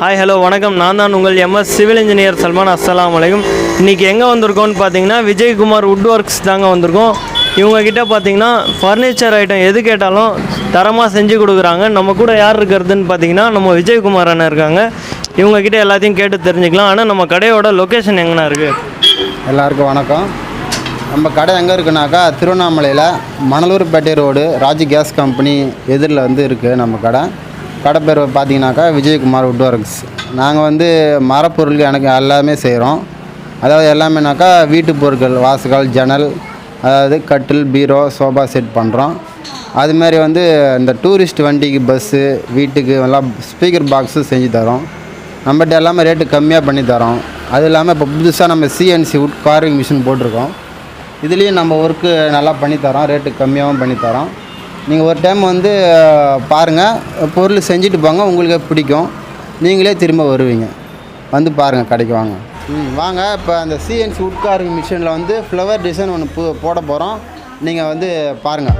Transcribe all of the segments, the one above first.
Hi hello வணக்கம். நான் தான் உங்கள் எம்எஸ் சிவில் இன்ஜினியர் சல்மான். அஸ்ஸலாமு அலைக்கும். இன்றைக்கி எங்கே வந்திருக்கோன்னு பார்த்தீங்கன்னா விஜயகுமார் வுட் ஒர்க்ஸ் தாங்க வந்திருக்கோம். இவங்கக்கிட்ட பார்த்தீங்கன்னா ஃபர்னிச்சர் ஐட்டம் எது கேட்டாலும் தரமாக செஞ்சு கொடுக்குறாங்க. நம்ம கூட யார் இருக்கிறதுன்னு பார்த்தீங்கன்னா நம்ம விஜயகுமார் அண்ணன் இருக்காங்க. இவங்கக்கிட்ட எல்லாத்தையும் கேட்டு தெரிஞ்சுக்கலாம். ஆனால் நம்ம கடையோட லொக்கேஷன் எங்கண்ணா இருக்குது? எல்லாருக்கும் வணக்கம். நம்ம கடை எங்கே இருக்குனாக்கா திருவண்ணாமலையில் Manalurpettai road Raji gas company எதிரில் இருக்குது நம்ம கடை. கடை பேர் பார்த்தீங்கன்னாக்கா விஜயகுமார் வுட் ஒர்க்ஸ். நாங்கள் மரப்பொருள் எனக்கு எல்லாமே செய்கிறோம். அதாவது எல்லாமேனாக்கா வீட்டு பொருட்கள், வாசகால், ஜன்னல், அதாவது கட்டில், பீரோ, சோஃபா செட் பண்ணுறோம். அதுமாரி இந்த டூரிஸ்ட் வண்டிக்கு, பஸ்ஸு, வீட்டுக்கு எல்லாம் ஸ்பீக்கர் பாக்ஸு செஞ்சு தரோம். நம்மகிட்ட எல்லாமே ரேட்டு கம்மியாக பண்ணி தரோம். அது இல்லாமல் இப்போ புதுசாக நம்ம சிஎன்சி வுட் கார்விங் மிஷின் போட்டிருக்கோம். இதுலேயும் நம்ம ஒர்க்கு நல்லா பண்ணித்தரோம், ரேட்டு கம்மியாகவும் பண்ணித்தரோம். நீங்கள் ஒரு டைம் பாருங்கள், பொருள் செஞ்சுட்டு போங்க, உங்களுக்கு பிடிக்கும், நீங்களே திரும்ப வருவீங்க. பாருங்கள், கடைக்கு வாங்க. வாங்க. இப்போ அந்த சிஎன்சி வுட் கார்விங் மிஷினில் ஃப்ளவர் டிசைன் ஒன்று போட போகிறோம். நீங்கள் பாருங்கள்.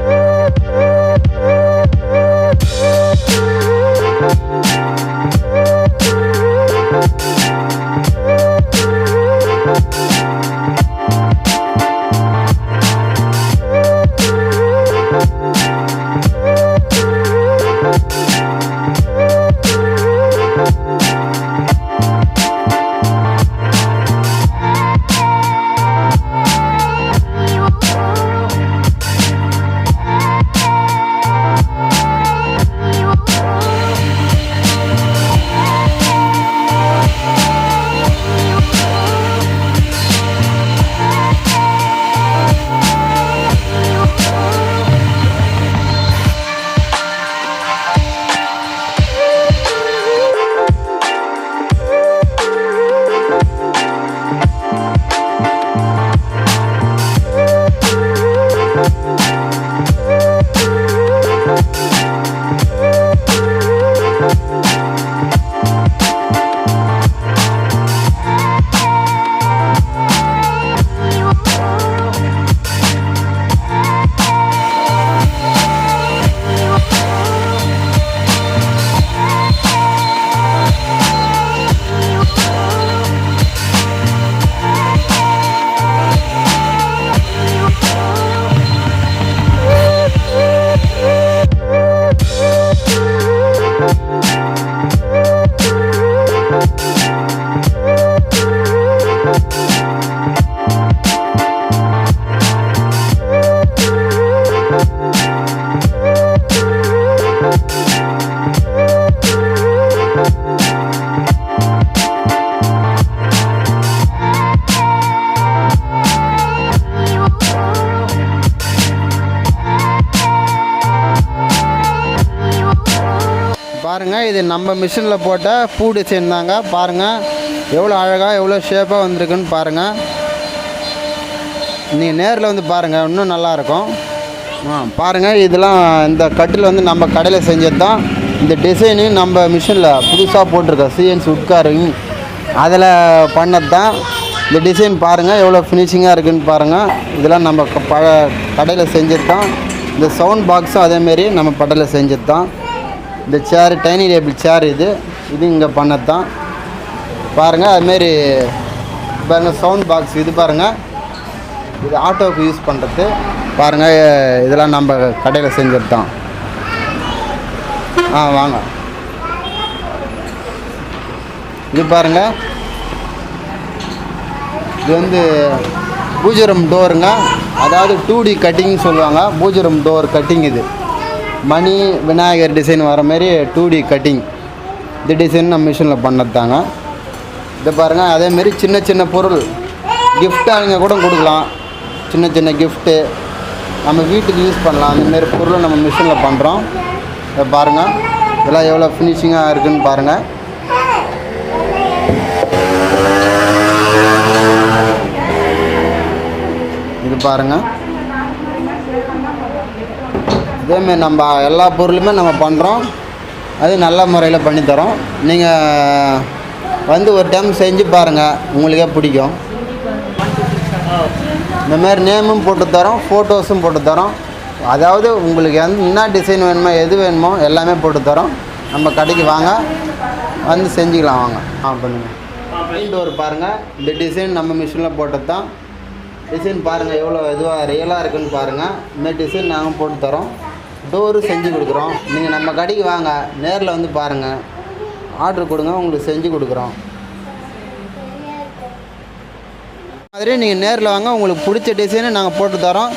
பாருங்கள், இது நம்ம மிஷினில் போட்ட பூ டிசைன் தாங்க. பாருங்கள் எவ்வளோ அழகாக, எவ்வளோ ஷேப்பாக வந்திருக்குன்னு பாருங்கள். நீங்கள் நேரில் பாருங்கள், இன்னும் நல்லாயிருக்கும். பாருங்கள், இதெல்லாம் இந்த கட்டில் நம்ம கடையில் செஞ்சது தான். இந்த டிசைனு நம்ம மிஷினில் புதுசாக போட்டிருக்கோம், சிஎன்சி வுட் கார்விங், அதில் பண்ணது தான். இந்த டிசைன் பாருங்கள் எவ்வளோ ஃபினிஷிங்காக இருக்குதுன்னு பாருங்கள். இதெல்லாம் நம்ம கடையில் செஞ்சது தான். இந்த சவுண்ட் பாக்ஸும் அதேமாரி நம்ம கடையில் செஞ்சது தான். இந்த சேரு, டைனிங் டேபிள் சேர், இது இங்கே பண்ணது தான். பாருங்கள், அதுமாரி பாருங்கள் சவுண்ட் பாக்ஸ், இது பாருங்கள், இது ஆட்டோவுக்கு யூஸ் பண்ணுறது. பாருங்கள், இதெல்லாம் நம்ம கடையில் செஞ்சது தான். வாங்க. இது பாருங்கள், இது பூஜரம் டோருங்க. அதாவது 2D கட்டிங் சொல்லுவாங்க. பூஜரம் டோர் கட்டிங். இது மணி, விநாயகர் டிசைன் வர மாரி 2D கட்டிங். இந்த டிசைன் நம்ம மிஷினில் பண்ணது தாங்க. இதை பாருங்கள், அதேமாரி சின்ன சின்ன பொருள் கிஃப்டாக நீங்கள் கூட கொடுக்கலாம். சின்ன சின்ன கிஃப்ட்டு நம்ம வீட்டுக்கு யூஸ் பண்ணலாம். அந்தமாரி பொருளை நம்ம மிஷினில் பண்ணுறோம். இதை பாருங்கள், இதெல்லாம் எவ்வளோ ஃபினிஷிங்காக இருக்குதுன்னு பாருங்கள். இது பாருங்கள், இதேமாரி நம்ம எல்லா பொருளுமே நம்ம பண்ணுறோம். அது நல்ல முறையில் பண்ணித்தரோம். நீங்கள் ஒரு டைம் செஞ்சு பாருங்கள், உங்களுக்கே பிடிக்கும். இந்தமாரி நேமும் போட்டு தரோம், ஃபோட்டோஸும் போட்டு தரோம். அதாவது உங்களுக்கு என்ன டிசைன் வேணுமோ, எது வேணுமோ எல்லாமே போட்டு தரோம். நம்ம கடைக்கு வாங்க, வந்து செஞ்சுக்கலாம் வாங்க. பண்ணுங்கள். பெயிண்ட் டோர் பாருங்கள். இந்த டிசைன் நம்ம மிஷினில் போட்டது தான். டிசைன் பாருங்கள் எவ்வளோ இதுவாக ரியலாக இருக்குதுன்னு பாருங்கள். இந்த டிசைன் நாங்கள் போட்டு தரோம். டோரு செஞ்சு கொடுக்குறோம். நீங்கள் நம்ம கடைக்கு வாங்க, நேரில் வந்து பாருங்கள், ஆர்டர் கொடுங்க, உங்களுக்கு செஞ்சு கொடுக்குறோம். மாதிரி நீங்கள் நேரில் வாங்க, உங்களுக்கு பிடிச்ச டிசைனை நாங்கள் போட்டு தரோம்,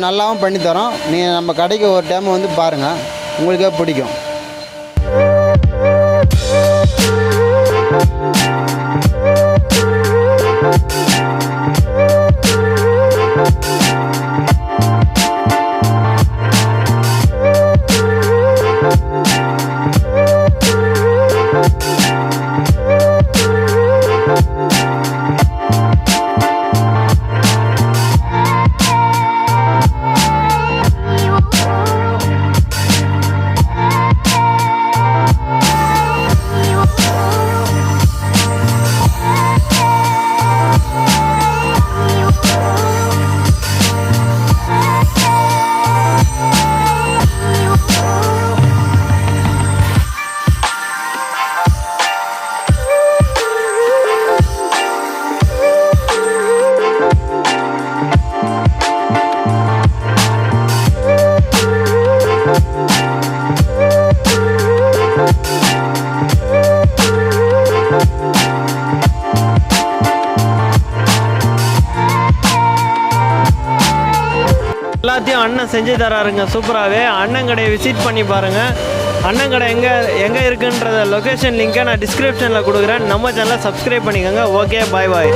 நல்லாவும் பண்ணி தரோம். நீங்கள் நம்ம கடைக்கு ஒரு டைம் வந்து பாருங்கள், உங்களுக்கே பிடிக்கும். எல்லாத்தையும் அண்ணன் செஞ்சு தராருங்க சூப்பராகவே. அண்ணன் கடையை விசிட் பண்ணி பாருங்கள். அண்ணன் கடை எங்கே இருக்குன்றத லொக்கேஷன் லிங்க்கை நான் டிஸ்கிரிப்ஷனில் கொடுக்குறேன். நம்ம சேனலை சப்ஸ்கிரைப் பண்ணிக்கோங்க. ஓகே, பாய் பாய்.